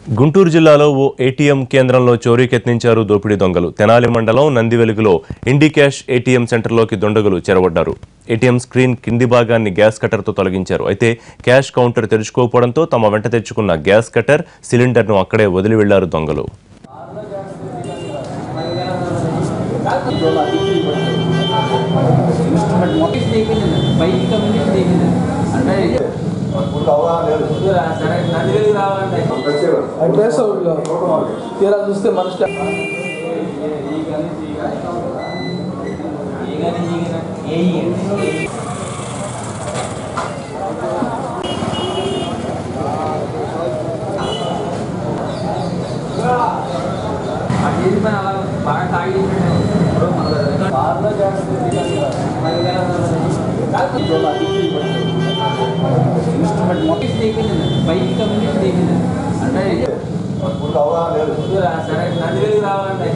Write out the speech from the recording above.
గుంటూరు జిల్లాలో ఓ ఏటీఎం కేంద్రంలో చోరీకి యత్నించారు దోపిడీ దొంగలు. తెనాలి మండలం నందివెలుగులో ఇండిక్యాష్ ఏటీఎం సెంటర్లోకి దుండగులు చెరబడ్డారు. ఏటీఎం స్క్రీన్ కింది భాగాన్ని గ్యాస్ కట్టర్తో తొలగించారు. అయితే క్యాష్ కౌంటర్ తెరుచుకోకపోవడంతో తమ వెంట తెచ్చుకున్న గ్యాస్ కట్టర్, సిలిండర్ను అక్కడే వదిలి వెళ్లారు దొంగలు. అడ్రస్ తీరా చూస్తే మన బాగా తాగి బైక్ కమ్యూనికేషన్ అంటే సరే నది రావాలంటే